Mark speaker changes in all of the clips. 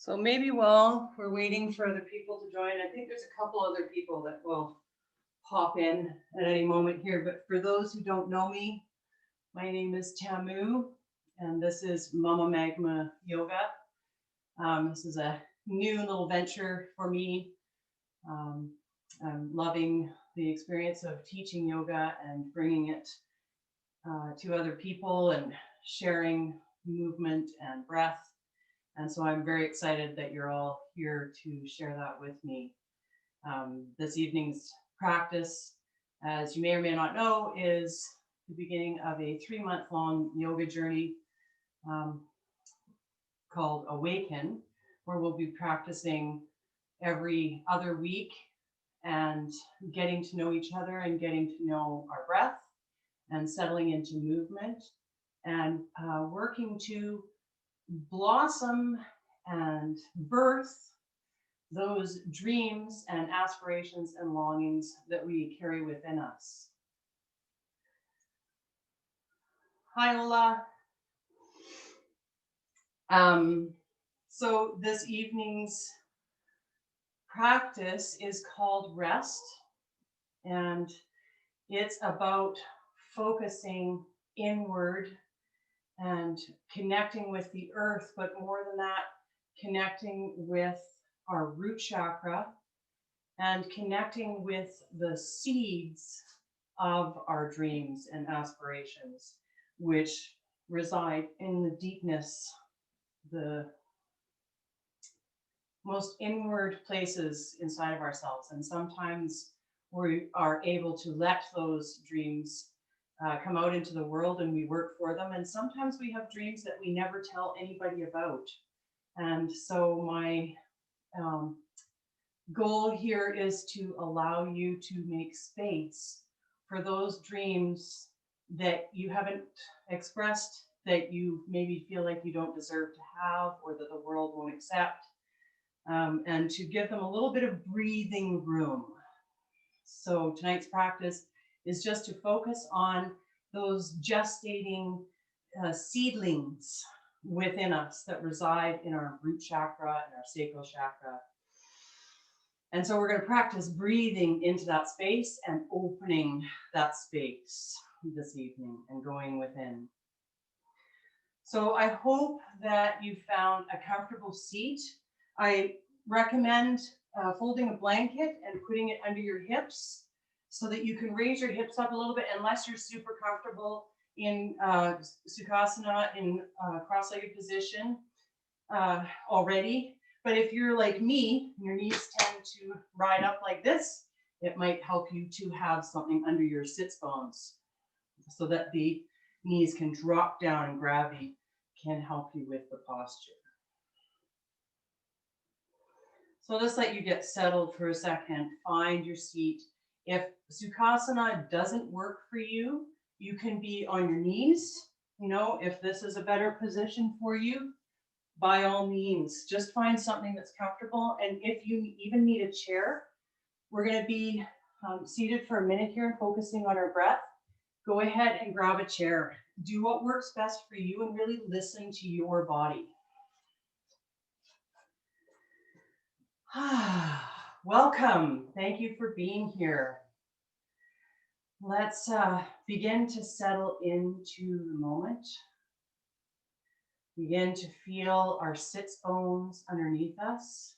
Speaker 1: So maybe while we're waiting for other people to join, I think there's a couple other people that will pop in at any moment here. But for those who don't know me, my name is Tamu, and this is Mama Magma Yoga. This is a new little venture for me. Um, I'm loving the experience of teaching yoga and bringing it to other people and sharing movement and breath. And so I'm very excited that you're all here to share that with me. This evening's practice, as you may or may not know, is the beginning of a 3-month-long yoga journey um, called Awaken, where we'll be practicing every other week and getting to know each other and getting to know our breath and settling into movement and working to blossom and birth those dreams and aspirations and longings that we carry within us. Hi, Ola. So this evening's practice is called Rest, and it's about focusing inward and connecting with the earth, but more than that, connecting with our root chakra and connecting with the seeds of our dreams and aspirations, which reside in the deepness, the most inward places inside of ourselves. And sometimes we are able to let those dreams come out into the world and we work for them. And sometimes we have dreams that we never tell anybody about. And so my goal here is to allow you to make space for those dreams that you haven't expressed, that you maybe feel like you don't deserve to have or that the world won't accept, and to give them a little bit of breathing room. So tonight's practice is just to focus on those gestating seedlings within us that reside in our root chakra and our sacral chakra. And so we're going to practice breathing into that space and opening that space this evening and going within. So I hope that you found a comfortable seat. I recommend folding a blanket and putting it under your hips so that you can raise your hips up a little bit, unless you're super comfortable in Sukhasana, in cross-legged position already. But if you're like me, your knees tend to ride up like this, it might help you to have something under your sits bones so that the knees can drop down and gravity can help you with the posture. So I'll just let you get settled for a second, find your seat. If Sukhasana doesn't work for you, you can be on your knees. You know, if this is a better position for you, by all means, just find something that's comfortable. And if you even need a chair, we're going to be seated for a minute here, focusing on our breath. Go ahead and grab a chair. Do what works best for you and really listen to your body. Welcome. Thank you for being here. Let's begin to settle into the moment. Begin to feel our sits bones underneath us.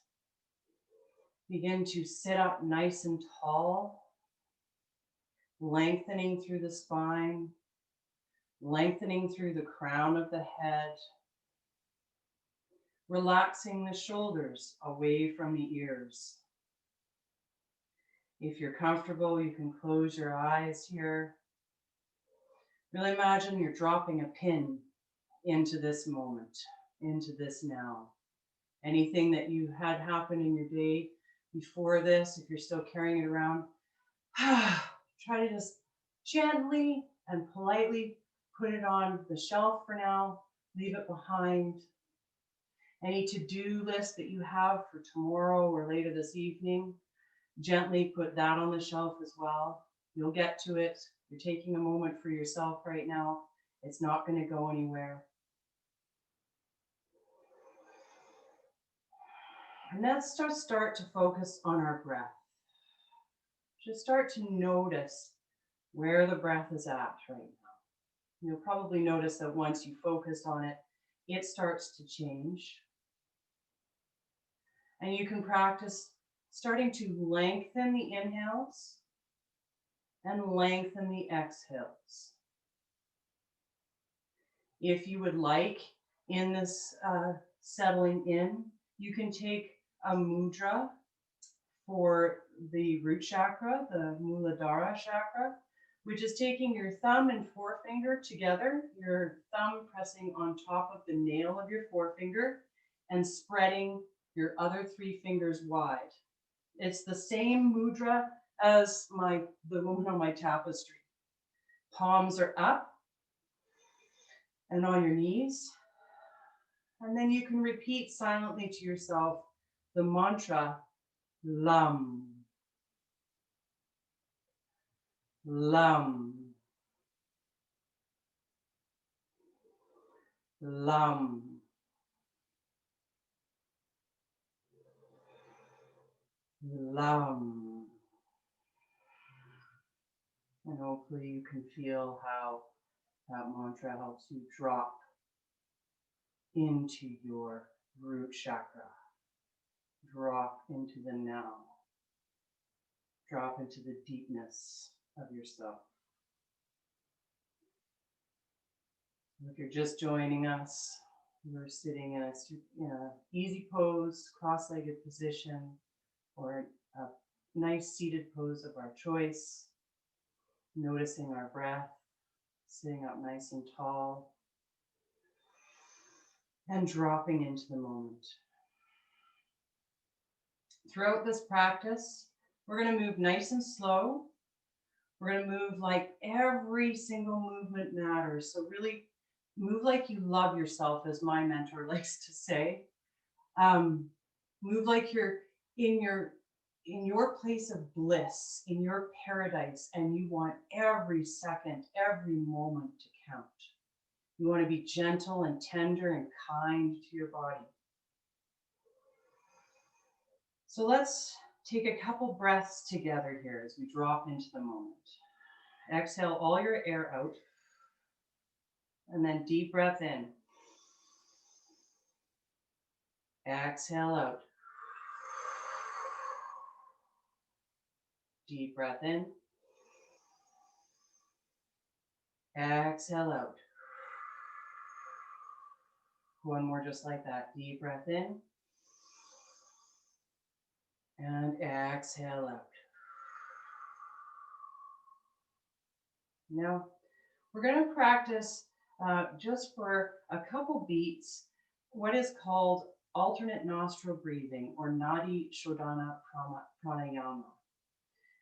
Speaker 1: Begin to sit up nice and tall, lengthening through the spine, lengthening through the crown of the head, relaxing the shoulders away from the ears. If you're comfortable, you can close your eyes here. Really imagine you're dropping a pin into this moment, into this now. Anything that you had happen in your day before this, if you're still carrying it around, try to just gently and politely put it on the shelf for now, leave it behind. Any to-do list that you have for tomorrow or later this evening, gently put that on the shelf as well. You'll get to it. You're taking a moment for yourself right now. It's not going to go anywhere. And let's just start to focus on our breath. Just start to notice where the breath is at right now. You'll probably notice that once you focus on it, it starts to change. And you can practice starting to lengthen the inhales and lengthen the exhales. If you would like, in this settling in, you can take a mudra for the root chakra, the Muladhara chakra, which is taking your thumb and forefinger together, your thumb pressing on top of the nail of your forefinger and spreading your other 3 fingers wide. It's the same mudra as the woman on my tapestry. Palms are up and on your knees. And then you can repeat silently to yourself the mantra, Lam, Lam, Lam, Lam. And hopefully you can feel how that mantra helps you drop into your root chakra. Drop into the now. Drop into the deepness of yourself. If you're just joining us, we're sitting in a easy pose, cross-legged position, or a nice seated pose of our choice. Noticing our breath, sitting up nice and tall, and dropping into the moment. Throughout this practice, we're going to move nice and slow. We're going to move like every single movement matters. So really move like you love yourself, as my mentor likes to say. Move like you're in your place of bliss, in your paradise, and you want every second, every moment to count. You want to be gentle and tender and kind to your body. So let's take a couple breaths together here as we drop into the moment. Exhale all your air out, and then deep breath in. Exhale out. Deep breath in. Exhale out. One more just like that. Deep breath in. And exhale out. Now, we're going to practice just for a couple beats what is called alternate nostril breathing, or Nadi Shodhana Pranayama.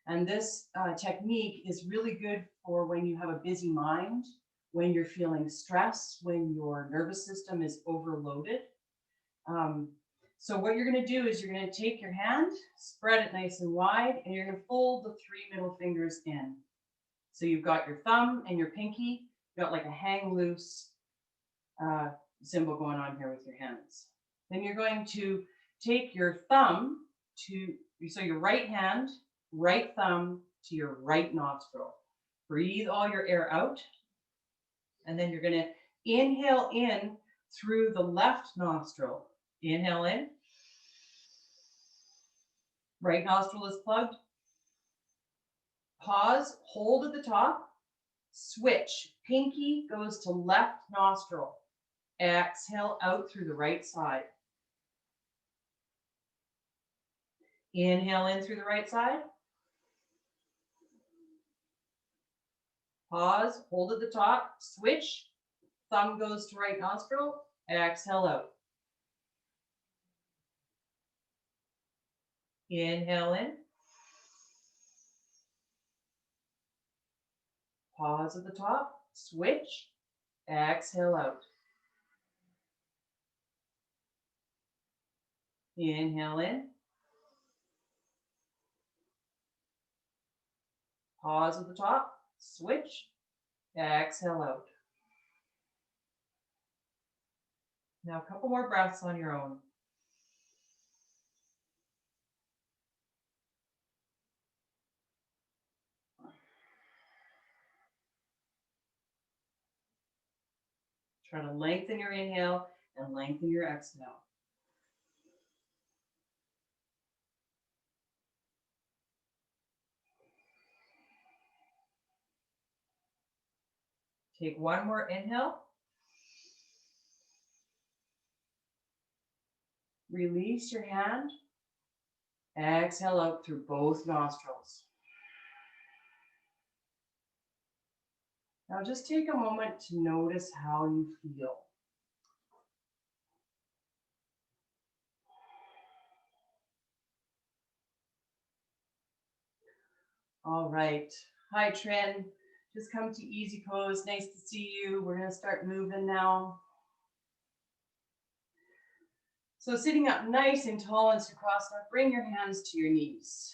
Speaker 1: And this technique is really good for when you have a busy mind, when you're feeling stress, when your nervous system is overloaded. So what you're going to do is you're going to take your hand, spread it nice and wide, and you're going to fold the 3 middle fingers in. So you've got your thumb and your pinky, you've got like a hang loose symbol going on here with your hands. Then you're going to take your thumb so your right hand, right thumb to your right nostril. Breathe all your air out. And then you're going to inhale in through the left nostril. Inhale in. Right nostril is plugged. Pause, hold at the top. Switch. Pinky goes to left nostril. Exhale out through the right side. Inhale in through the right side. Pause, hold at the top, switch. Thumb goes to right nostril. Exhale out. Inhale in. Pause at the top, switch. Exhale out. Inhale in. Pause at the top, switch. Exhale out. Now a couple more breaths on your own. Try to lengthen your inhale and lengthen your exhale. Take one more inhale. Release your hand. Exhale out through both nostrils. Now just take a moment to notice how you feel. All right. Hi, Trin. Just come to easy pose. Nice to see you. We're going to start moving now. So sitting up nice and tall in Sukhasana, bring your hands to your knees.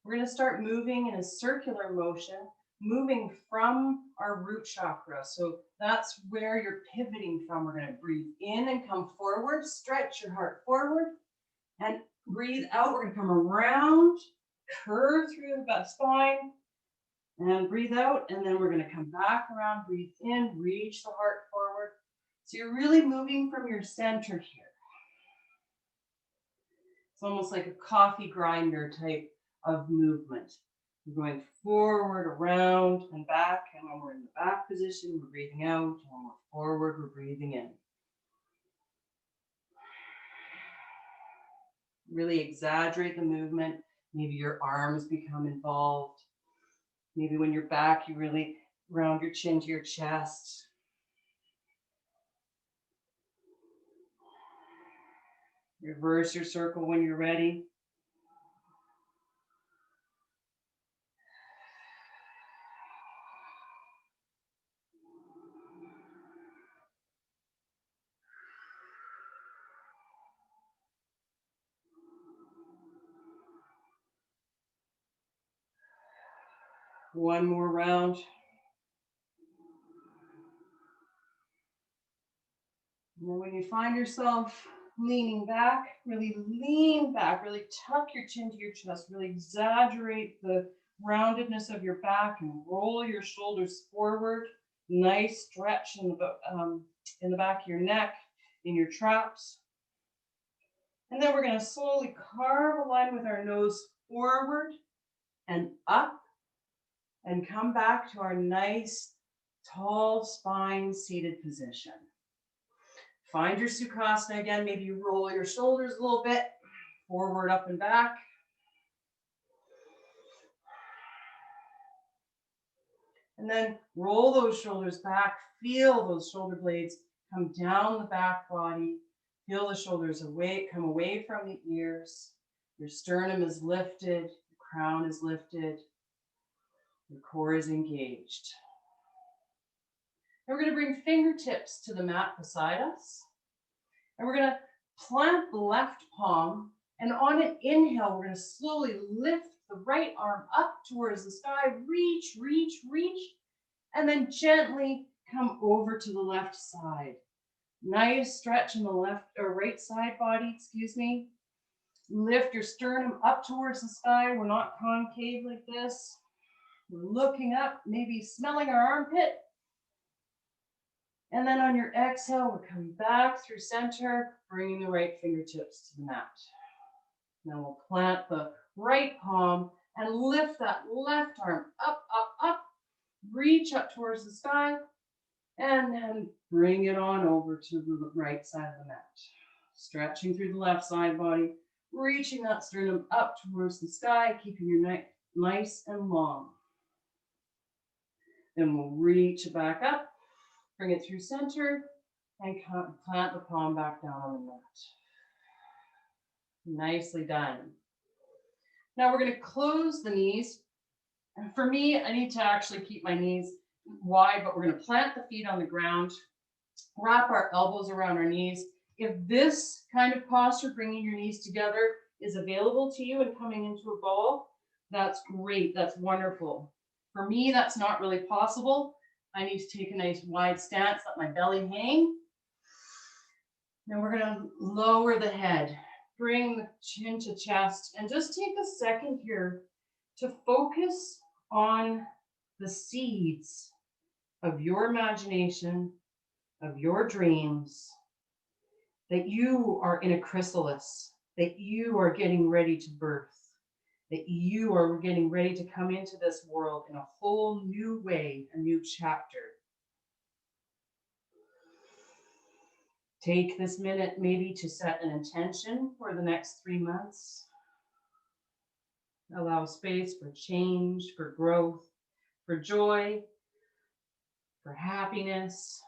Speaker 1: We're going to start moving in a circular motion, moving from our root chakra. So that's where you're pivoting from. We're going to breathe in and come forward, stretch your heart forward, and breathe out. We're going to come around, curve through the spine, and breathe out. And then we're going to come back around, breathe in, reach the heart forward. So you're really moving from your center here. It's almost like a coffee grinder type of movement. We're going forward, around, and back. And when we're in the back position, we're breathing out. And when we're forward, we're breathing in. Really exaggerate the movement. Maybe your arms become involved. Maybe when you're back, you really round your chin to your chest. Reverse your circle when you're ready. One more round. And then when you find yourself leaning back, really lean back, really tuck your chin to your chest, really exaggerate the roundedness of your back and roll your shoulders forward. Nice stretch in the back of your neck, in your traps. And then we're going to slowly carve a line with our nose forward and up and come back to our nice tall spine seated position. Find your Sukhasana again. Maybe you roll your shoulders a little bit, forward, up, and back. And then roll those shoulders back. Feel those shoulder blades come down the back body. Feel the shoulders come away from the ears. Your sternum is lifted. The crown is lifted. Your core is engaged. And we're going to bring fingertips to the mat beside us. And we're going to plant the left palm. And on an inhale, we're going to slowly lift the right arm up towards the sky. Reach, reach, reach. And then gently come over to the left side. Nice stretch in the left or right side body, excuse me. Lift your sternum up towards the sky. We're not concave like this. We're looking up, maybe smelling our armpit. And then on your exhale, we're coming back through center, bringing the right fingertips to the mat. Now we'll plant the right palm and lift that left arm up, up, up. Reach up towards the sky. And then bring it on over to the right side of the mat. Stretching through the left side body. Reaching that sternum up towards the sky, keeping your neck nice and long. Then we'll reach it back up. Bring it through center and plant the palm back down on the mat. Nicely done. Now we're going to close the knees. And for me, I need to actually keep my knees wide, but we're going to plant the feet on the ground, wrap our elbows around our knees. If this kind of posture, bringing your knees together, is available to you and coming into a ball, that's great. That's wonderful. For me, that's not really possible. I need to take a nice wide stance, let my belly hang. Then we're going to lower the head, bring the chin to chest, and just take a second here to focus on the seeds of your imagination of your dreams, that you are in a chrysalis, that you are getting ready to birth, that you are getting ready to come into this world in a whole new way, a new chapter. Take this minute maybe to set an intention for the next 3 months. Allow space for change, for growth, for joy, for happiness,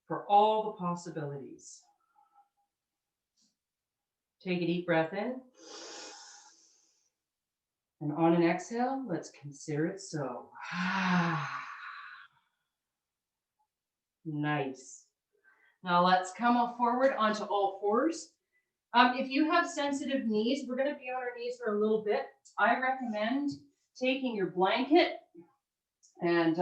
Speaker 1: for all the possibilities. Take a deep breath in. And on an exhale, let's consider it so. Nice. Now let's come forward onto all fours. If you have sensitive knees, we're going to be on our knees for a little bit. I recommend taking your blanket and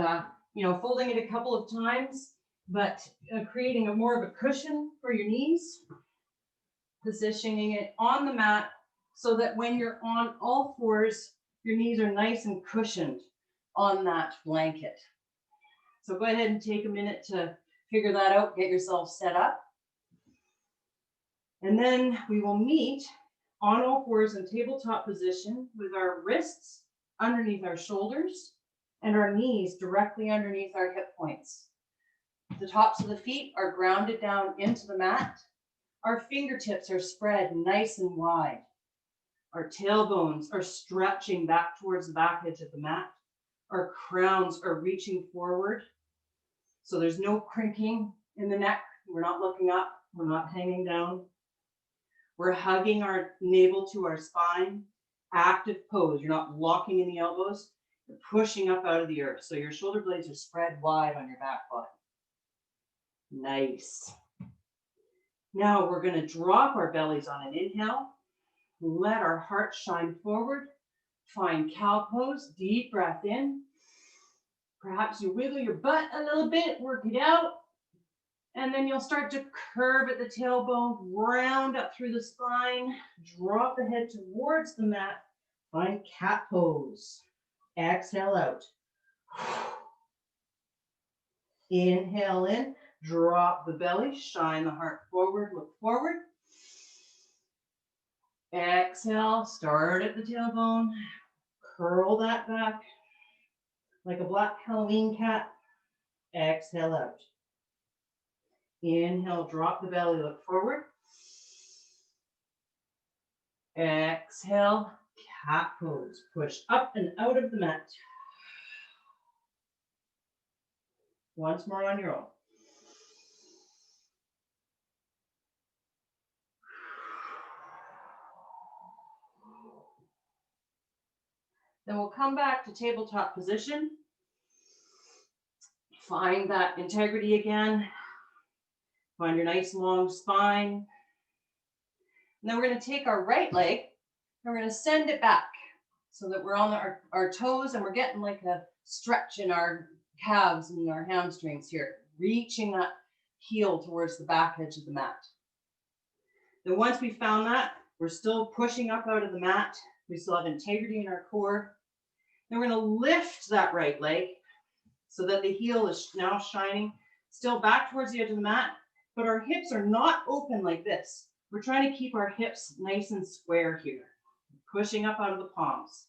Speaker 1: folding it a couple of times, but creating more of a cushion for your knees, positioning it on the mat so that when you're on all fours, your knees are nice and cushioned on that blanket. So go ahead and take a minute to figure that out, get yourself set up. And then we will meet on all fours in tabletop position with our wrists underneath our shoulders and our knees directly underneath our hip points. The tops of the feet are grounded down into the mat. Our fingertips are spread nice and wide. Our tailbones are stretching back towards the back edge of the mat. Our crowns are reaching forward. So there's no crinking in the neck. We're not looking up. We're not hanging down. We're hugging our navel to our spine. Active pose. You're not locking in the elbows. You're pushing up out of the earth. So your shoulder blades are spread wide on your back body. Nice. Now we're going to drop our bellies on an inhale. Let our heart shine forward. Find cow pose. Deep breath in. Perhaps you wiggle your butt a little bit. Work it out. And then you'll start to curve at the tailbone, round up through the spine, drop the head towards the mat, find cat pose. Exhale out. Inhale in, drop the belly, shine the heart forward, look forward. Exhale, start at the tailbone, curl that back like a black Halloween cat. Exhale out. Inhale, drop the belly, look forward. Exhale, cat pose. Push up and out of the mat. Once more on your own. Then we'll come back to tabletop position. Find that integrity again. Find your nice long spine. And then we're going to take our right leg and we're going to send it back so that we're on our toes and we're getting like a stretch in our calves and our hamstrings here, reaching that heel towards the back edge of the mat. Then once we found that, we're still pushing up out of the mat. We still have integrity in our core. Then we're going to lift that right leg so that the heel is now shining, still back towards the edge of the mat, but our hips are not open like this. We're trying to keep our hips nice and square here, pushing up out of the palms.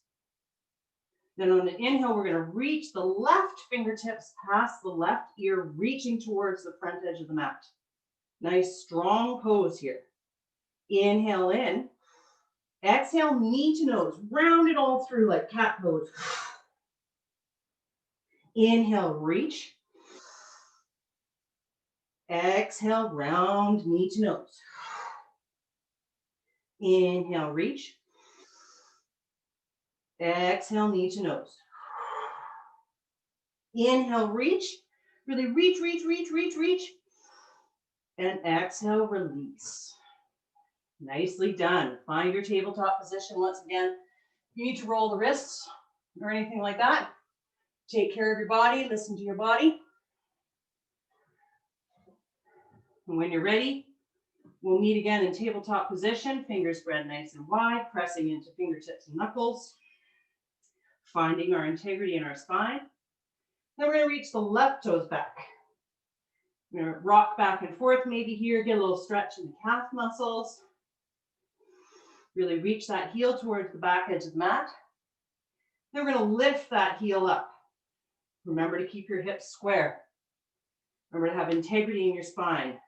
Speaker 1: Then on the inhale, we're going to reach the left fingertips past the left ear, reaching towards the front edge of the mat. Nice strong pose here. Inhale in. Exhale, knee to nose. Round it all through like cat pose. Inhale, reach. Exhale, round, knee to nose. Inhale, reach. Exhale, knee to nose. Inhale, reach. Really reach, reach, reach, reach, reach. And exhale, release. Nicely done. Find your tabletop position once again. If you need to roll the wrists or anything like that, take care of your body, listen to your body. And when you're ready, we'll meet again in tabletop position, fingers spread nice and wide, pressing into fingertips and knuckles, finding our integrity in our spine. Then we're going to reach the left toes back. We're going to rock back and forth maybe here, get a little stretch in the calf muscles. Really reach that heel towards the back edge of the mat. Then we're going to lift that heel up. Remember to keep your hips square. Remember to have integrity in your spine.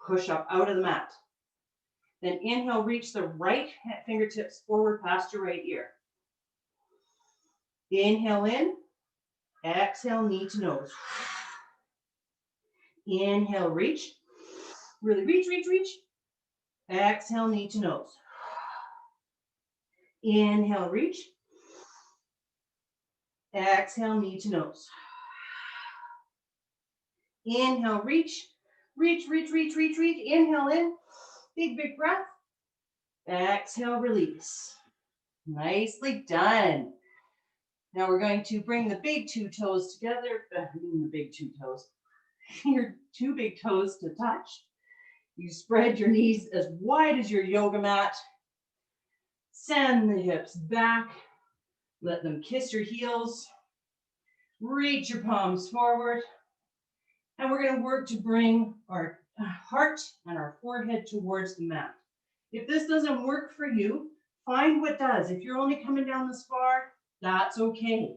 Speaker 1: Push up out of the mat. Then inhale, reach the right fingertips forward past your right ear. Inhale in, exhale, knee to nose. Inhale, reach. Really reach, reach, reach. Exhale, knee to nose. Inhale, reach. Exhale, knee to nose. Inhale, reach. Reach, reach, reach, reach, reach. Inhale in. Big, big breath. Exhale, release. Nicely done. Now we're going to bring the big two toes together. The big two toes. Your two big toes to touch. You spread your knees as wide as your yoga mat. Send the hips back. Let them kiss your heels. Reach your palms forward. And we're going to work to bring our heart and our forehead towards the mat. If this doesn't work for you, find what does. If you're only coming down this far, that's okay.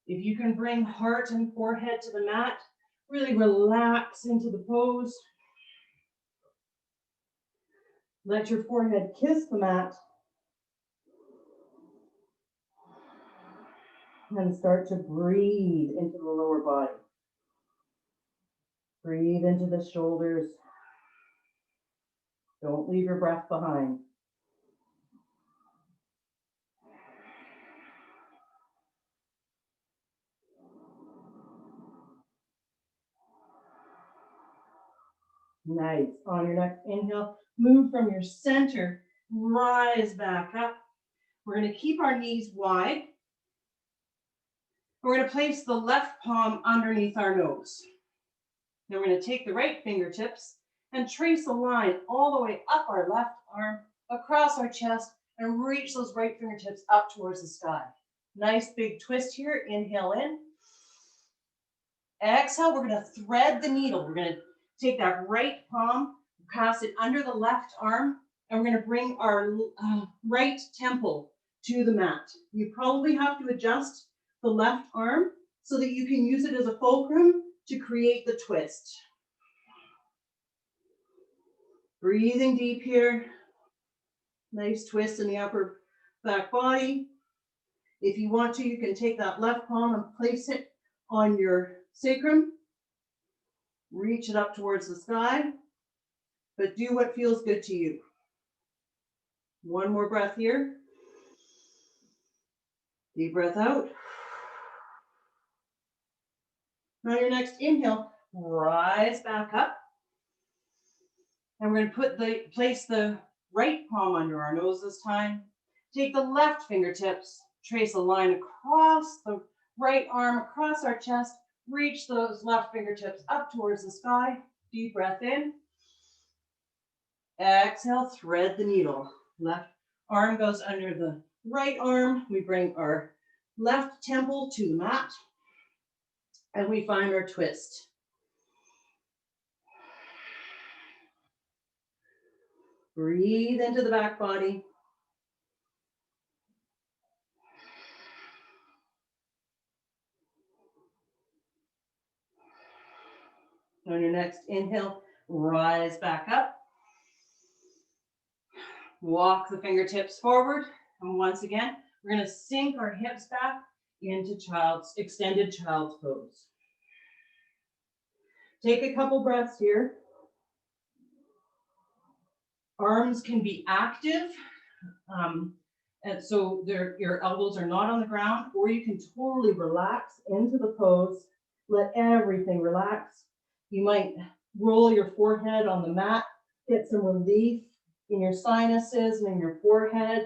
Speaker 1: If you can bring heart and forehead to the mat, really relax into the pose. Let your forehead kiss the mat. And start to breathe into the lower body. Breathe into the shoulders. Don't leave your breath behind. Nice. On your next inhale, move from your center, rise back up. We're going to keep our knees wide. We're going to place the left palm underneath our nose. Then we're going to take the right fingertips and trace a line all the way up our left arm, across our chest, and reach those right fingertips up towards the sky. Nice big twist here. Inhale in. Exhale, we're going to thread the needle. We're going to take that right palm, pass it under the left arm, and we're going to bring our right temple to the mat. You probably have to adjust the left arm so that you can use it as a fulcrum to create the twist. Breathing deep here. Nice twist in the upper back body. If you want to, you can take that left palm and place it on your sacrum. Reach it up towards the sky, but do what feels good to you. One more breath here. Deep breath out. On your next inhale, rise back up. And we're going to place the right palm under our nose this time. Take the left fingertips, trace a line across the right arm, across our chest. Reach those left fingertips up towards the sky. Deep breath in. Exhale, thread the needle. Left arm goes under the right arm. We bring our left temple to the mat. And we find our twist. Breathe into the back body. On your next inhale, rise back up. Walk the fingertips forward. And once again, we're going to sink our hips back into extended child's pose. Take a couple breaths here. Arms can be active. And so your elbows are not on the ground, or you can totally relax into the pose. Let everything relax. You might roll your forehead on the mat, get some relief in your sinuses and in your forehead.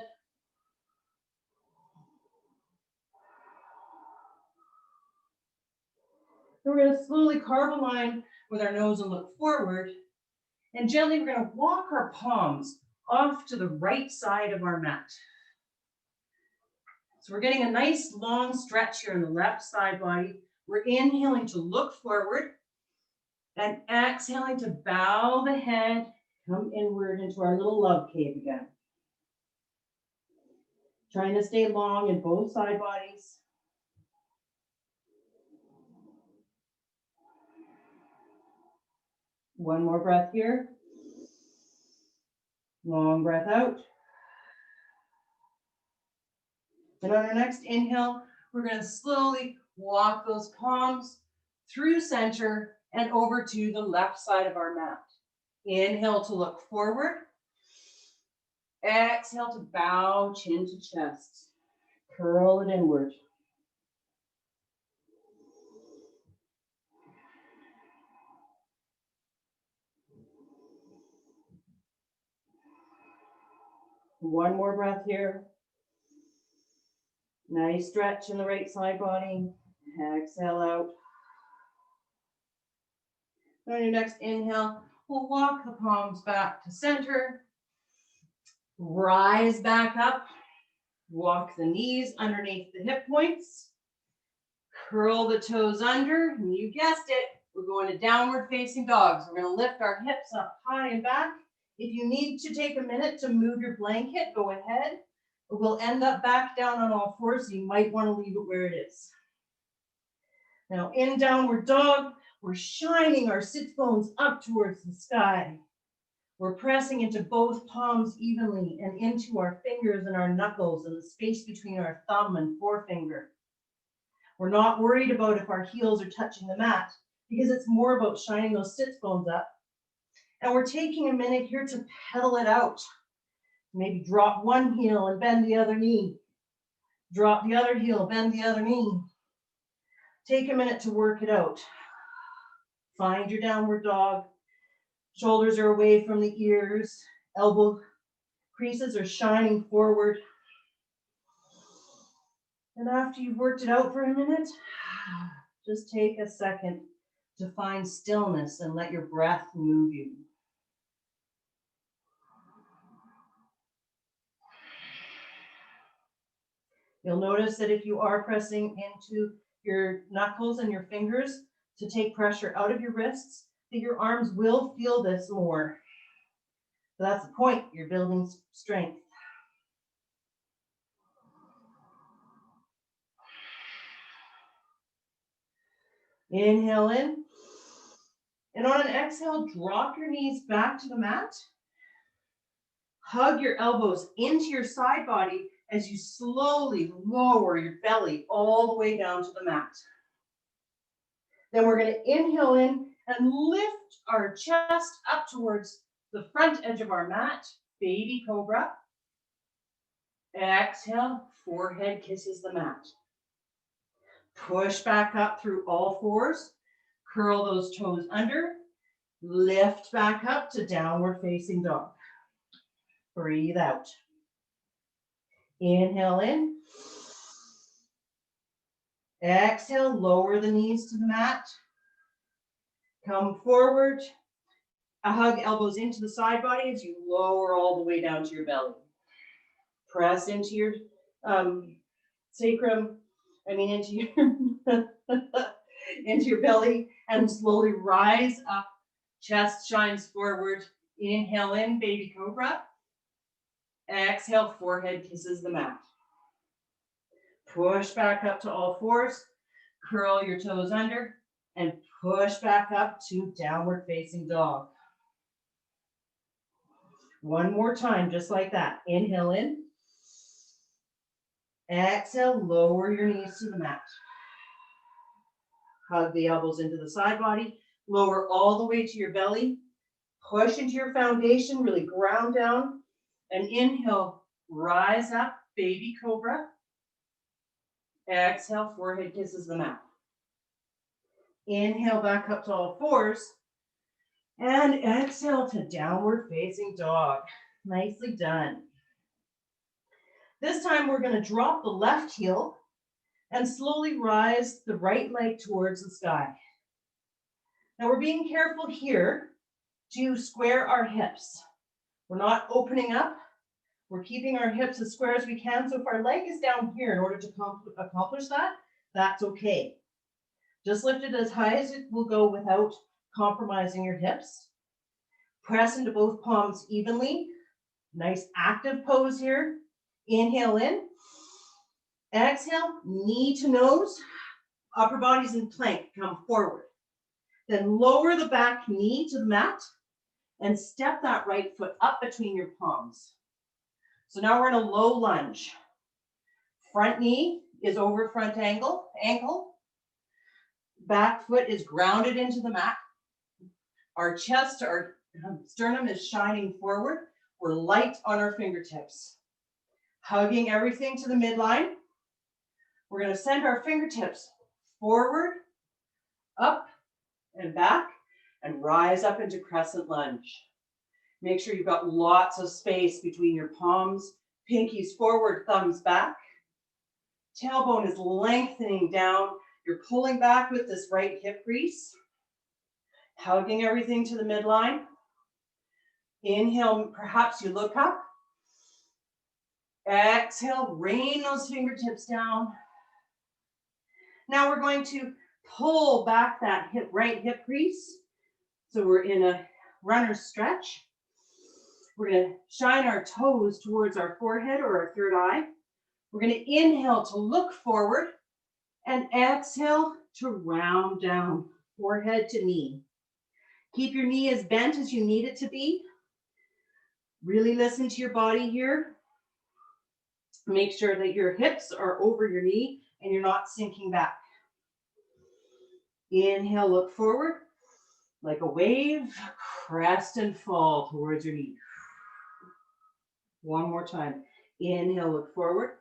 Speaker 1: Then we're going to slowly carve a line with our nose and look forward. And gently, we're going to walk our palms off to the right side of our mat. So we're getting a nice long stretch here in the left side body. We're inhaling to look forward and exhaling to bow the head, come inward into our little love cave again. Trying to stay long in both side bodies. One more breath here. Long breath out. And on our next inhale, we're going to slowly walk those palms through center and over to the left side of our mat. Inhale to look forward. Exhale to bow chin to chest. Curl it inward. One more breath here. Nice stretch in the right side body. Exhale out. On your next inhale, we'll walk the palms back to center. Rise back up. Walk the knees underneath the hip points. Curl the toes under. And you guessed it, we're going to downward facing dogs. We're going to lift our hips up high and back. If you need to take a minute to move your blanket, go ahead. We'll end up back down on all fours, so you might want to leave it where it is. Now in downward dog, we're shining our sit bones up towards the sky. We're pressing into both palms evenly and into our fingers and our knuckles and the space between our thumb and forefinger. We're not worried about if our heels are touching the mat because it's more about shining those sit bones up. And we're taking a minute here to pedal it out. Maybe drop one heel and bend the other knee. Drop the other heel, bend the other knee. Take a minute to work it out. Find your downward dog. Shoulders are away from the ears. Elbow creases are shining forward. And after you've worked it out for a minute, just take a second to find stillness and let your breath move you. You'll notice that if you are pressing into your knuckles and your fingers to take pressure out of your wrists, that your arms will feel this more. So that's the point, you're building strength. Inhale in. And on an exhale, drop your knees back to the mat. Hug your elbows into your side body as you slowly lower your belly all the way down to the mat. Then we're going to inhale in and lift our chest up towards the front edge of our mat, baby cobra. Exhale, forehead kisses the mat. Push back up through all fours. Curl those toes under. Lift back up to downward facing dog. Breathe out. Inhale in. Exhale, lower the knees to the mat. Come forward. Hug elbows into the side body as you lower all the way down to your belly. Press into your sacrum, into your into your belly and slowly rise up. Chest shines forward. Inhale in, baby cobra. Exhale, forehead kisses the mat. Push back up to all fours. Curl your toes under and push back up to downward facing dog. One more time, just like that. Inhale in. Exhale, lower your knees to the mat. Hug the elbows into the side body. Lower all the way to your belly. Push into your foundation, really ground down. And inhale, rise up, baby cobra. Exhale, forehead kisses the mat. Inhale back up to all fours. And exhale to downward facing dog. Nicely done. This time we're going to drop the left heel and slowly rise the right leg towards the sky. Now we're being careful here to square our hips. We're not opening up. We're keeping our hips as square as we can. So if our leg is down here in order to accomplish that, that's okay. Just lift it as high as it will go without compromising your hips. Press into both palms evenly. Nice active pose here. Inhale in. Exhale, knee to nose. Upper body's in plank. Come forward. Then lower the back knee to the mat and step that right foot up between your palms. So now we're in a low lunge. Front knee is over front ankle. Back foot is grounded into the mat. Our chest, our sternum is shining forward. We're light on our fingertips. Hugging everything to the midline. We're going to send our fingertips forward, up, and back, and rise up into crescent lunge. Make sure you've got lots of space between your palms. Pinkies forward, thumbs back. Tailbone is lengthening down. You're pulling back with this right hip crease. Hugging everything to the midline. Inhale, perhaps you look up. Exhale, rain those fingertips down. Now we're going to pull back that right hip crease. So we're in a runner's stretch. We're going to shine our toes towards our forehead or our third eye. We're going to inhale to look forward and exhale to round down, forehead to knee. Keep your knee as bent as you need it to be. Really listen to your body here. Make sure that your hips are over your knee and you're not sinking back. Inhale, look forward like a wave, crest and fall towards your knee. One more time. Inhale, look forward.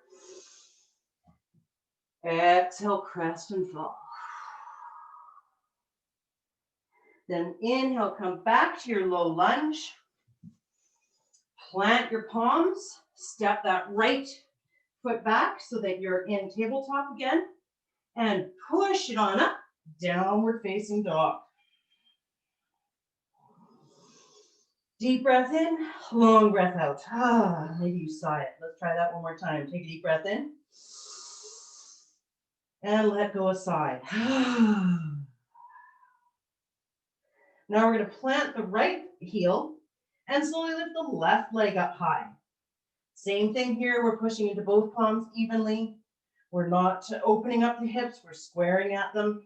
Speaker 1: Exhale, crest and fall. Then inhale, come back to your low lunge. Plant your palms. Step that right foot back so that you're in tabletop again. And push it on up, downward facing dog. Deep breath in, long breath out. Maybe you sigh it. Let's try that one more time. Take a deep breath in. And let go a sigh. Now we're going to plant the right heel and slowly lift the left leg up high. Same thing here. We're pushing into both palms evenly. We're not opening up the hips. We're squaring at them.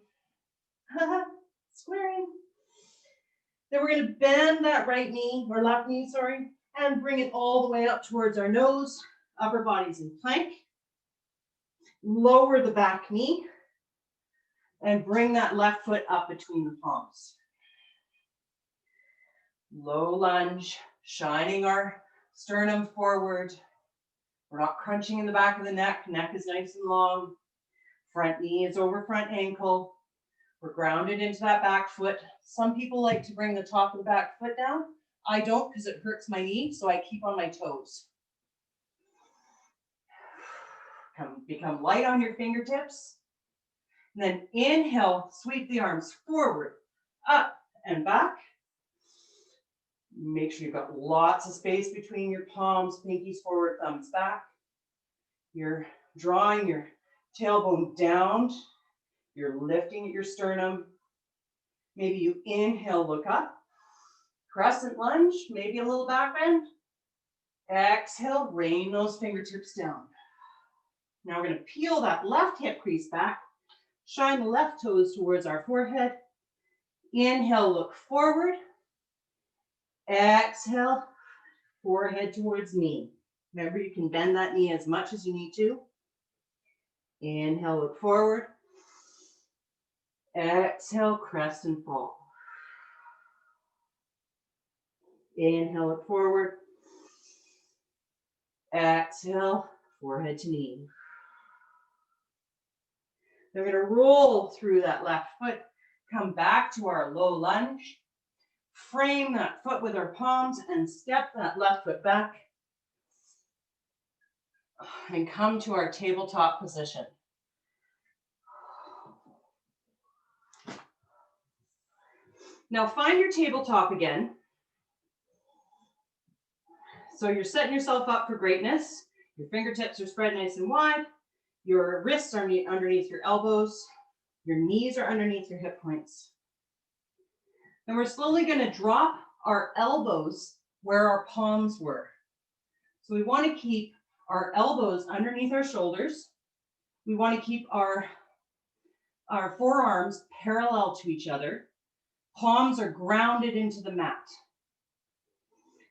Speaker 1: Squaring. Then we're going to bend that right knee, or left knee, sorry, and bring it all the way up towards our nose. Upper body's in plank. Lower the back knee and bring that left foot up between the palms. Low lunge, shining our sternum forward. We're not crunching in the back of the neck. Neck is nice and long. Front knee is over front ankle. We're grounded into that back foot. Some people like to bring the top of the back foot down. I don't because it hurts my knee, so I keep on my toes. Become light on your fingertips. And then inhale, sweep the arms forward, up and back. Make sure you've got lots of space between your palms, pinkies forward, thumbs back. You're drawing your tailbone down. You're lifting at your sternum. Maybe you inhale, look up. Crescent lunge, maybe a little back bend. Exhale, rain those fingertips down. Now we're going to peel that left hip crease back. Shine the left toes towards our forehead. Inhale, look forward. Exhale, forehead towards knee. Remember, you can bend that knee as much as you need to. Inhale, look forward. Exhale, crest and fall. Inhale, look forward. Exhale, forehead to knee. Then we're going to roll through that left foot, come back to our low lunge, frame that foot with our palms and step that left foot back and come to our tabletop position. Now find your tabletop again. So you're setting yourself up for greatness. Your fingertips are spread nice and wide. Your wrists are underneath your elbows. Your knees are underneath your hip points. And we're slowly going to drop our elbows where our palms were. So we want to keep our elbows underneath our shoulders. We want to keep our forearms parallel to each other. Palms are grounded into the mat.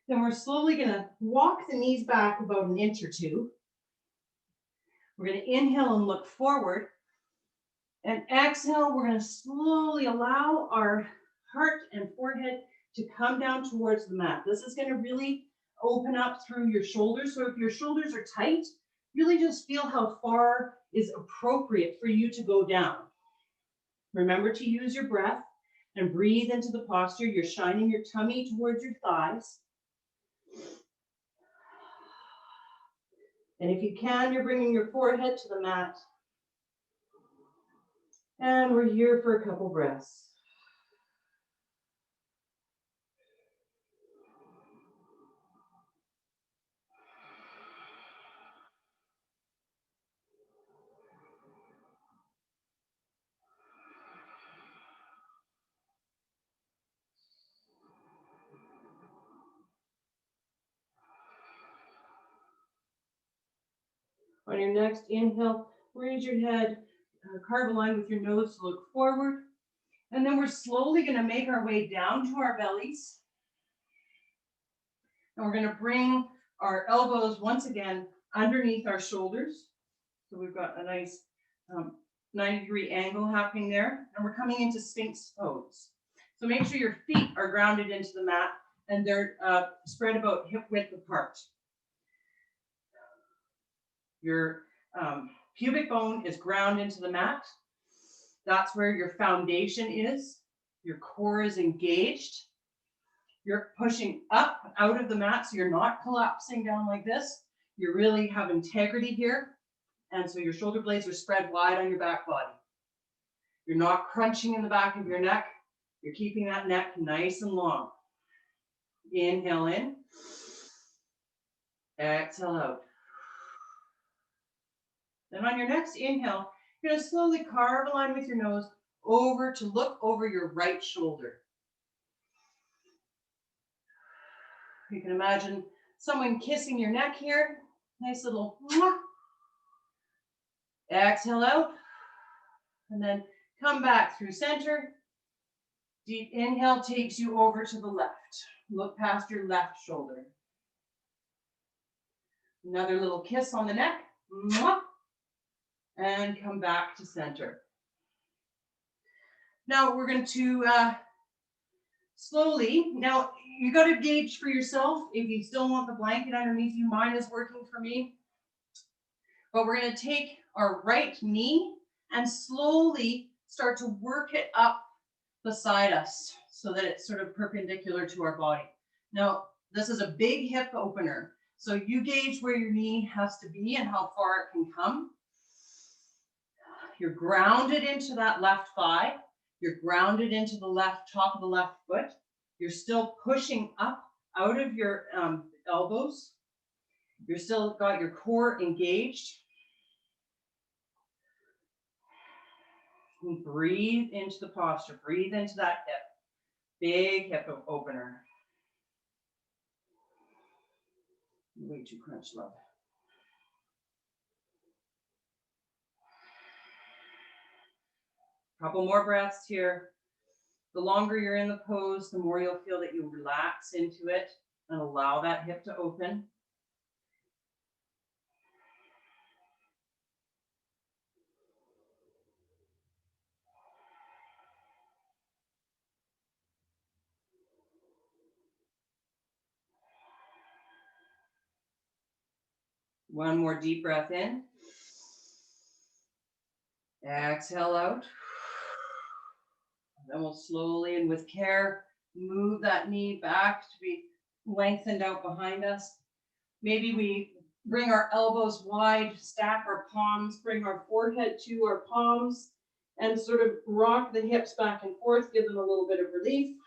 Speaker 1: Then we're slowly going to walk the knees back about an inch or two. We're going to inhale and look forward. And exhale, we're going to slowly allow our heart and forehead to come down towards the mat. This is going to really open up through your shoulders. So if your shoulders are tight, really just feel how far is appropriate for you to go down. Remember to use your breath and breathe into the posture. You're shining your tummy towards your thighs. And if you can, you're bringing your forehead to the mat. And we're here for a couple breaths. On your next inhale, raise your head, carve a line with your nose to look forward. And then we're slowly going to make our way down to our bellies. And we're going to bring our elbows once again underneath our shoulders. So we've got a nice 90-degree angle happening there. And we're coming into Sphinx pose. So make sure your feet are grounded into the mat and they're spread about hip width apart. Your pubic bone is ground into the mat. That's where your foundation is. Your core is engaged. You're pushing up out of the mat, so you're not collapsing down like this. You really have integrity here. And so your shoulder blades are spread wide on your back body. You're not crunching in the back of your neck. You're keeping that neck nice and long. Inhale in. Exhale out. Then on your next inhale, you're going to slowly carve a line with your nose over to look over your right shoulder. You can imagine someone kissing your neck here. Nice little mwah. Exhale out. And then come back through center. Deep inhale takes you over to the left. Look past your left shoulder. Another little kiss on the neck. Mwah. And come back to center. Now we're going to slowly, now you got to gauge for yourself if you still want the blanket underneath you. Mine is working for me. But we're going to take our right knee and slowly start to work it up beside us so that it's sort of perpendicular to our body. Now, this is a big hip opener. So you gauge where your knee has to be and how far it can come. You're grounded into that left thigh. You're grounded into the left top of the left foot. You're still pushing up out of your elbows. You're still got your core engaged. And breathe into the posture. Breathe into that hip. Big hip opener. Way too crunched, love. Couple more breaths here. The longer you're in the pose, the more you'll feel that you relax into it and allow that hip to open. One more deep breath in. Exhale out. Then we'll slowly and with care move that knee back to be lengthened out behind us. Maybe we bring our elbows wide, stack our palms, bring our forehead to our palms, and sort of rock the hips back and forth, give them a little bit of relief.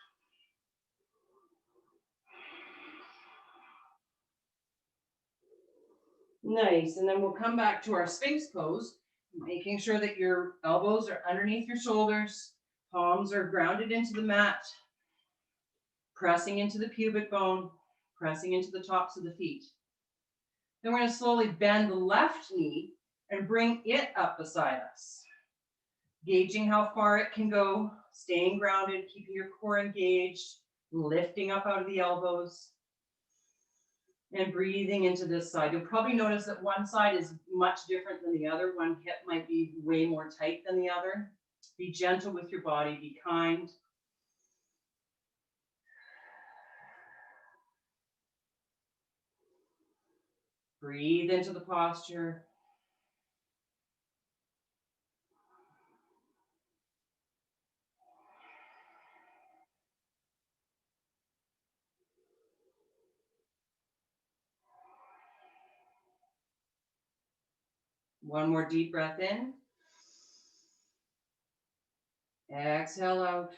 Speaker 1: Nice, and then we'll come back to our Sphinx pose. Making sure that your elbows are underneath your shoulders, palms are grounded into the mat, pressing into the pubic bone, pressing into the tops of the feet. Then we're going to slowly bend the left knee and bring it up beside us, gauging how far it can go, staying grounded, keeping your core engaged, lifting up out of the elbows, and breathing into this side. You'll probably notice that one side is much different than the other. One hip might be way more tight than the other. Be gentle with your body, be kind. Breathe into the posture. One more deep breath in. Exhale out.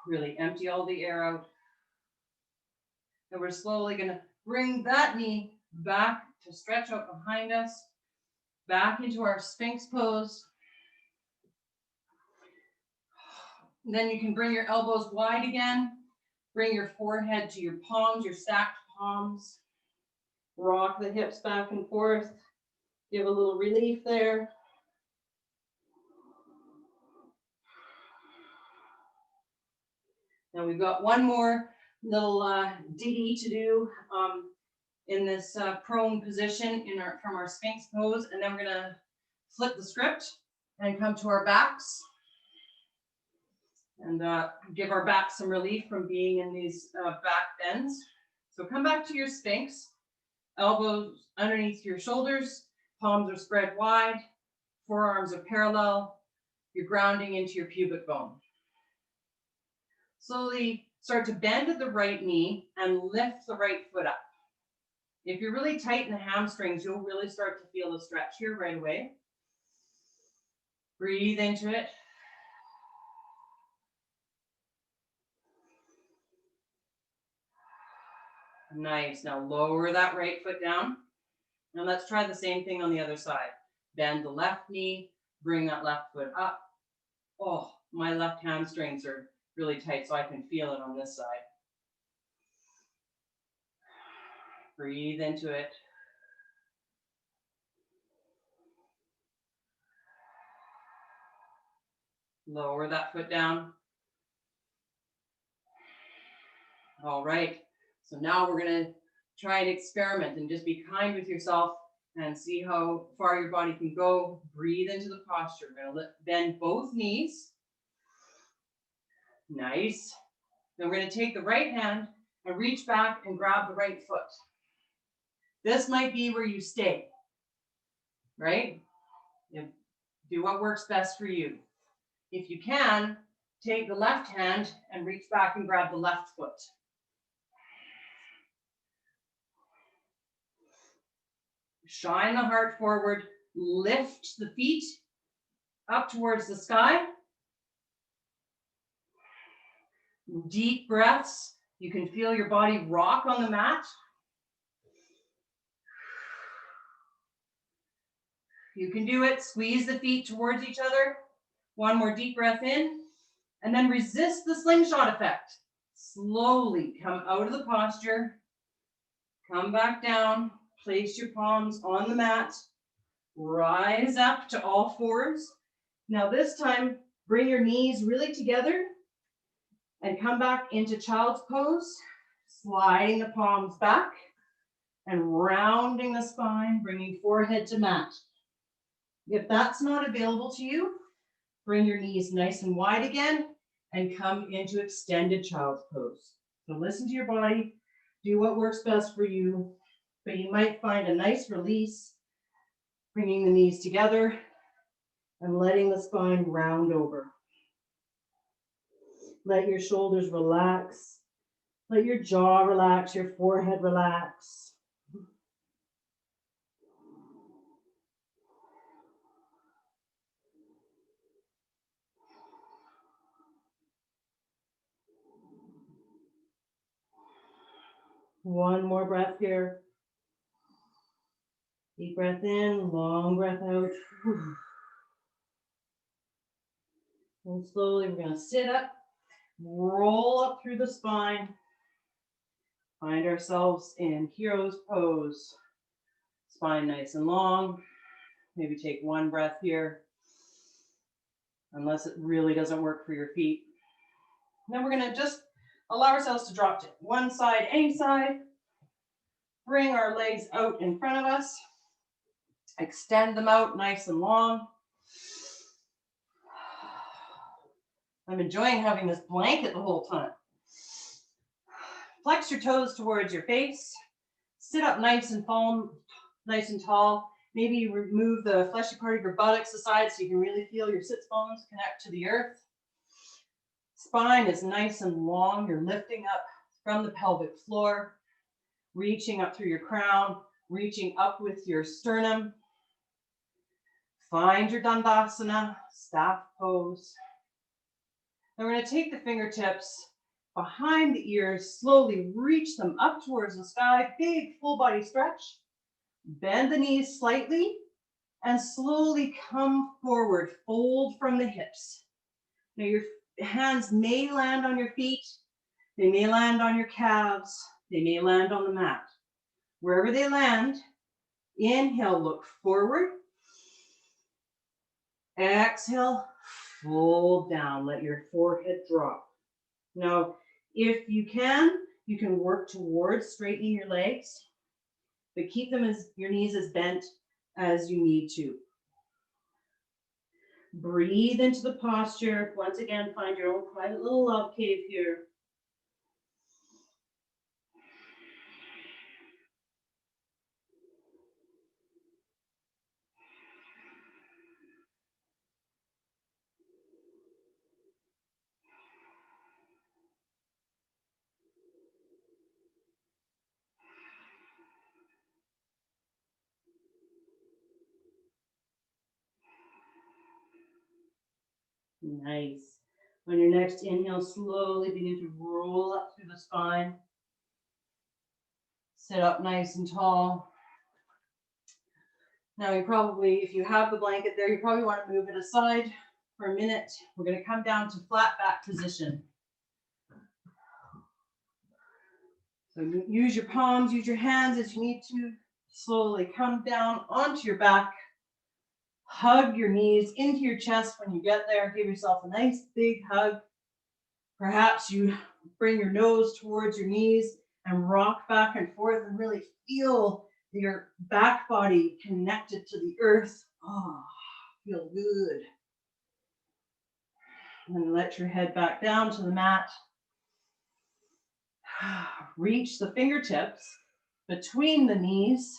Speaker 1: Really empty all the air out. And we're slowly going to bring that knee back to stretch out behind us, back into our Sphinx pose. And then you can bring your elbows wide again. Bring your forehead to your palms, your stacked palms. Rock the hips back and forth. Give a little relief there. Now we've got one more little ditty to do in this prone position from our Sphinx pose, and then we're going to flip the script and come to our backs and give our back some relief from being in these back bends. So come back to your Sphinx, elbows underneath your shoulders, palms are spread wide, forearms are parallel, you're grounding into your pubic bone. Slowly start to bend at the right knee and lift the right foot up. If you're really tight in the hamstrings, you'll really start to feel the stretch here right away. Breathe into it. Nice. Now lower that right foot down. And let's try the same thing on the other side. Bend the left knee, bring that left foot up. Oh, my left hamstrings are really tight, so I can feel it on this side. Breathe into it. Lower that foot down. All right. So now we're going to try and experiment and just be kind with yourself and see how far your body can go. Breathe into the posture. We're going to bend both knees. Nice. Then we're going to take the right hand and reach back and grab the right foot. This might be where you stay, right? You do what works best for you. If you can, take the left hand and reach back and grab the left foot. Shine the heart forward, lift the feet up towards the sky. Deep breaths. You can feel your body rock on the mat. You can do it. Squeeze the feet towards each other. One more deep breath in. And then resist the slingshot effect. Slowly come out of the posture. Come back down. Place your palms on the mat. Rise up to all fours. Now this time, bring your knees really together and come back into child's pose, sliding the palms back and rounding the spine, bringing forehead to mat. If that's not available to you, bring your knees nice and wide again and come into extended child's pose. So listen to your body, do what works best for you, but you might find a nice release, bringing the knees together and letting the spine round over. Let your shoulders relax. Let your jaw relax, your forehead relax. One more breath here. Deep breath in, long breath out. And slowly we're going to sit up, roll up through the spine. Find ourselves in hero's pose. Spine nice and long. Maybe take one breath here, unless it really doesn't work for your feet. And then we're going to just allow ourselves to drop to one side, any side. Bring our legs out in front of us. Extend them out nice and long. I'm enjoying having this blanket the whole time. Flex your toes towards your face. Sit up nice and tall. Maybe you remove the fleshy part of your buttocks aside so you can really feel your sits bones connect to the earth. Spine is nice and long. You're lifting up from the pelvic floor, reaching up through your crown, reaching up with your sternum. Find your Dandasana, staff pose. Then we're going to take the fingertips behind the ears, slowly reach them up towards the sky, big full body stretch. Bend the knees slightly and slowly come forward, fold from the hips. Now your hands may land on your feet, they may land on your calves, they may land on the mat. Wherever they land, inhale, look forward. Exhale, fold down, let your forehead drop. Now, if you can work towards straightening your legs, but keep them as your knees as bent as you need to. Breathe into the posture. Once again, find your own private little love cave here. Nice. On your next inhale, slowly begin to roll up through the spine. Sit up nice and tall. Now you probably, if you have the blanket there, you probably want to move it aside for a minute. We're going to come down to flat back position. So use your palms, use your hands as you need to. Slowly come down onto your back. Hug your knees into your chest when you get there. Give yourself a nice big hug. Perhaps you bring your nose towards your knees and rock back and forth and really feel your back body connected to the earth. Oh, feel good. And let your head back down to the mat. Reach the fingertips between the knees.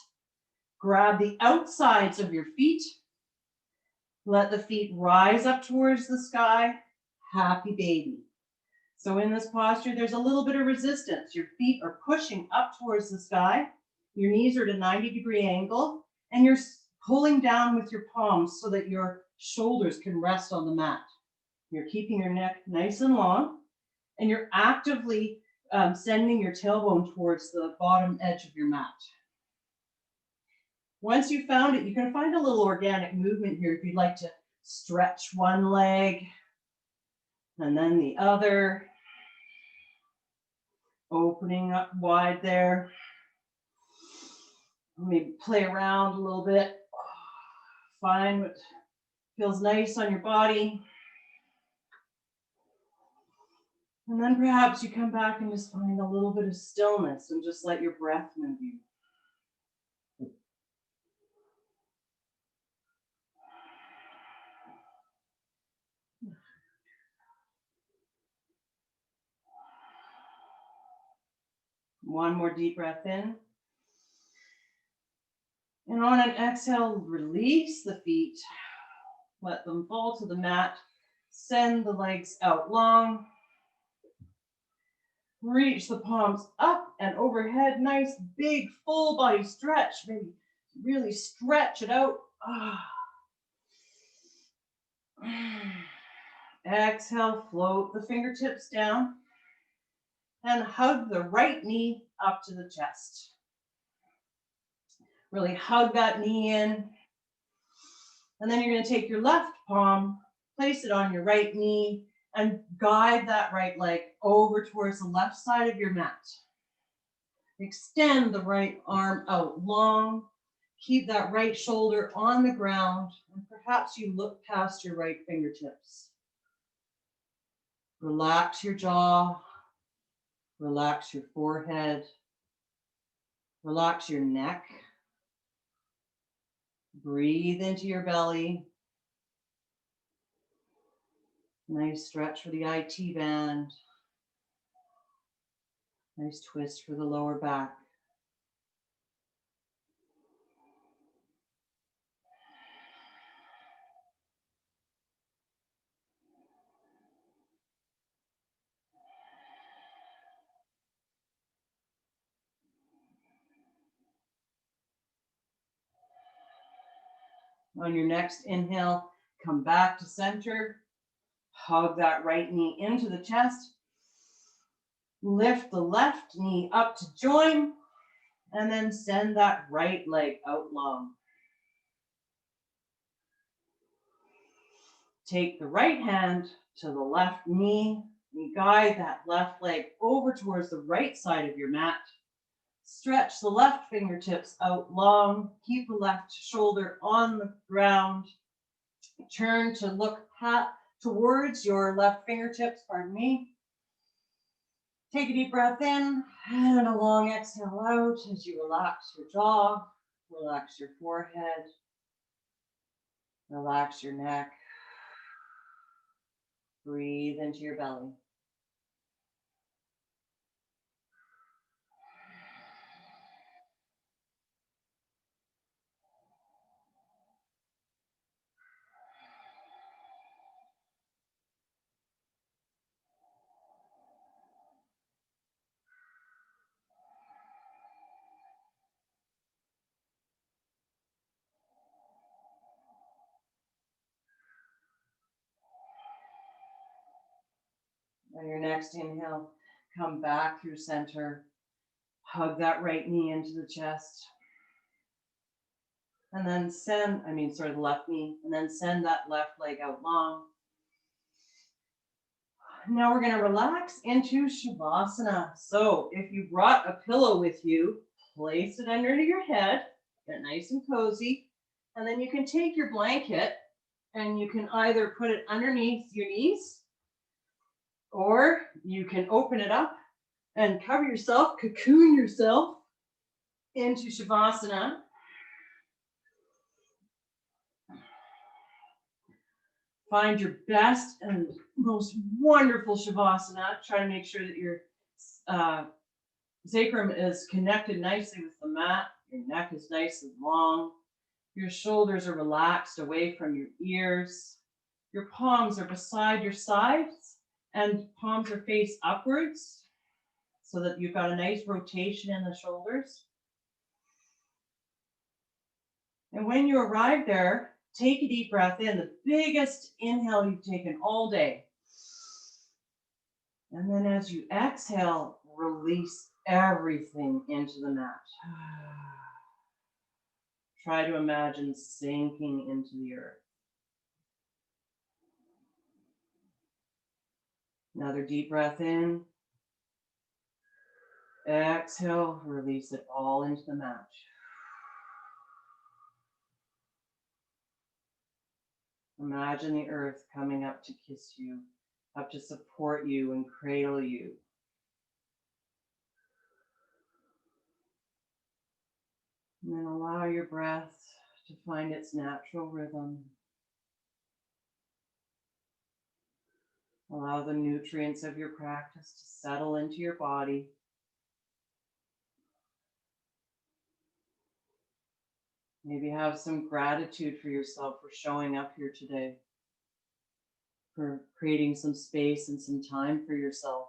Speaker 1: Grab the outsides of your feet. Let the feet rise up towards the sky. Happy baby. So in this posture, there's a little bit of resistance. Your feet are pushing up towards the sky. Your knees are at a 90-degree angle, and you're pulling down with your palms so that your shoulders can rest on the mat. You're keeping your neck nice and long, and you're actively sending your tailbone towards the bottom edge of your mat. Once you've found it, you can find a little organic movement here if you'd like to stretch one leg and then the other. Opening up wide there. Maybe play around a little bit. Find what feels nice on your body. And then perhaps you come back and just find a little bit of stillness and just let your breath move you. One more deep breath in. And on an exhale, release the feet. Let them fall to the mat. Send the legs out long. Reach the palms up and overhead. Nice, big, full body stretch. Maybe really stretch it out. Exhale, float the fingertips down. And hug the right knee up to the chest. Really hug that knee in. And then you're going to take your left palm, place it on your right knee, and guide that right leg over towards the left side of your mat. Extend the right arm out long. Keep that right shoulder on the ground, and perhaps you look past your right fingertips. Relax your jaw, relax your forehead, relax your neck. Breathe into your belly. Nice stretch for the IT band. Nice twist for the lower back. On your next inhale, come back to center. Hug that right knee into the chest. Lift the left knee up to join, and then send that right leg out long. Take the right hand to the left knee and guide that left leg over towards the right side of your mat. Stretch the left fingertips out long. Keep the left shoulder on the ground. Turn to look towards your left fingertips, pardon me. Take a deep breath in and a long exhale out as you relax your jaw, relax your forehead, relax your neck. Breathe into your belly. On your next inhale, come back through center. Hug that right knee into the chest. And then the left knee, and then send that left leg out long. Now we're going to relax into Shavasana. So if you brought a pillow with you, place it under your head, get nice and cozy. And then you can take your blanket and you can either put it underneath your knees, or you can open it up and cover yourself, cocoon yourself into Shavasana. Find your best and most wonderful Shavasana. Try to make sure that your sacrum is connected nicely with the mat. Your neck is nice and long. Your shoulders are relaxed away from your ears. Your palms are beside your sides and palms are face upwards so that you've got a nice rotation in the shoulders. And when you arrive there, take a deep breath in, the biggest inhale you've taken all day. And then as you exhale, release everything into the mat. Try to imagine sinking into the earth. Another deep breath in. Exhale, release it all into the mat. Imagine the earth coming up to kiss you, up to support you and cradle you. And then allow your breath to find its natural rhythm. Allow the nutrients of your practice to settle into your body. Maybe have some gratitude for yourself for showing up here today, for creating some space and some time for yourself.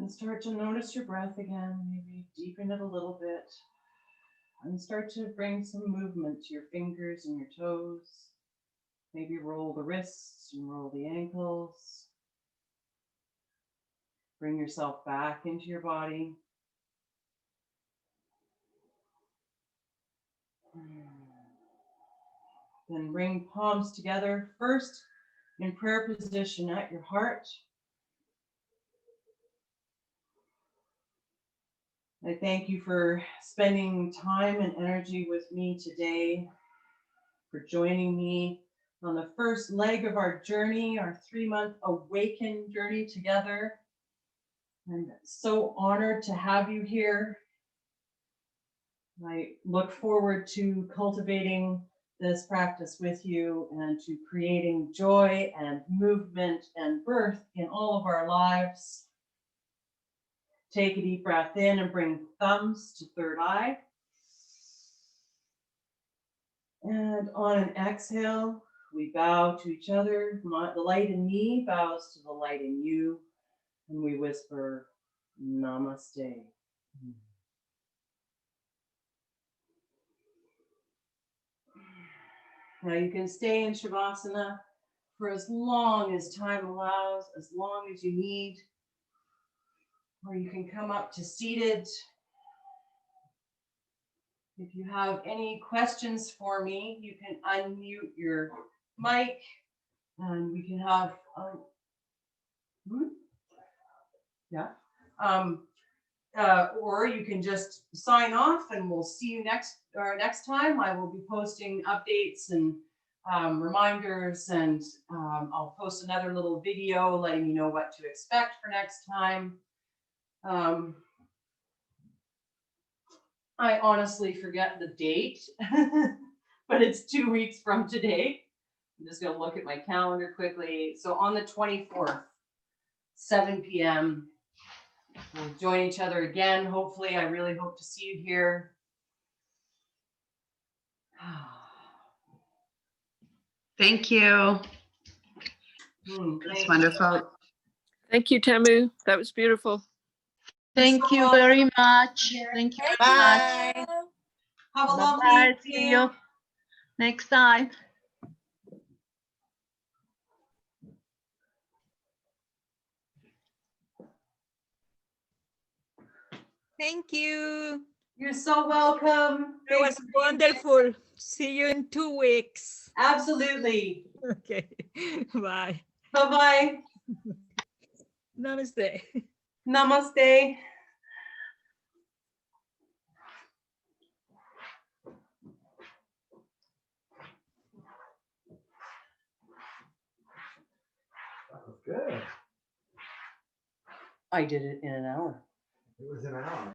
Speaker 1: And start to notice your breath again. Maybe deepen it a little bit. And start to bring some movement to your fingers and your toes. Maybe roll the wrists and roll the ankles. Bring yourself back into your body. Then bring palms together, first in prayer position at your heart. I thank you for spending time and energy with me today, for joining me on the first leg of our journey, our 3-month Awaken journey together. I'm so honored to have you here. I look forward to cultivating this practice with you and to creating joy and movement and birth in all of our lives. Take a deep breath in and bring thumbs to third eye. And on an exhale, we bow to each other. The light in me bows to the light in you. And we whisper, Namaste. Now you can stay in Shavasana for as long as time allows, as long as you need. Or you can come up to seated. If you have any questions for me, you can unmute your mic and we can have, or you can just sign off and we'll see you next time. I will be posting updates and reminders, and I'll post another little video letting you know what to expect for next time. I honestly forget the date, but it's 2 weeks from today. I'm just gonna look at my calendar quickly. So on the 24th, 7 p.m., we'll join each other again. Hopefully, I really hope to see you here.
Speaker 2: Thank you. That's wonderful.
Speaker 3: Thank you, Tamu. That was beautiful.
Speaker 2: Thank you very much. Thank you very much.
Speaker 1: Have a lovely
Speaker 2: Bye.
Speaker 1: evening.
Speaker 2: See you next time.
Speaker 4: Thank you.
Speaker 1: You're so welcome.
Speaker 4: It was wonderful. See you in 2 weeks.
Speaker 1: Absolutely.
Speaker 4: Okay. Bye.
Speaker 1: Bye-bye.
Speaker 4: Namaste.
Speaker 1: Namaste.
Speaker 5: That was good.
Speaker 1: I did it in an hour.
Speaker 5: It was an hour.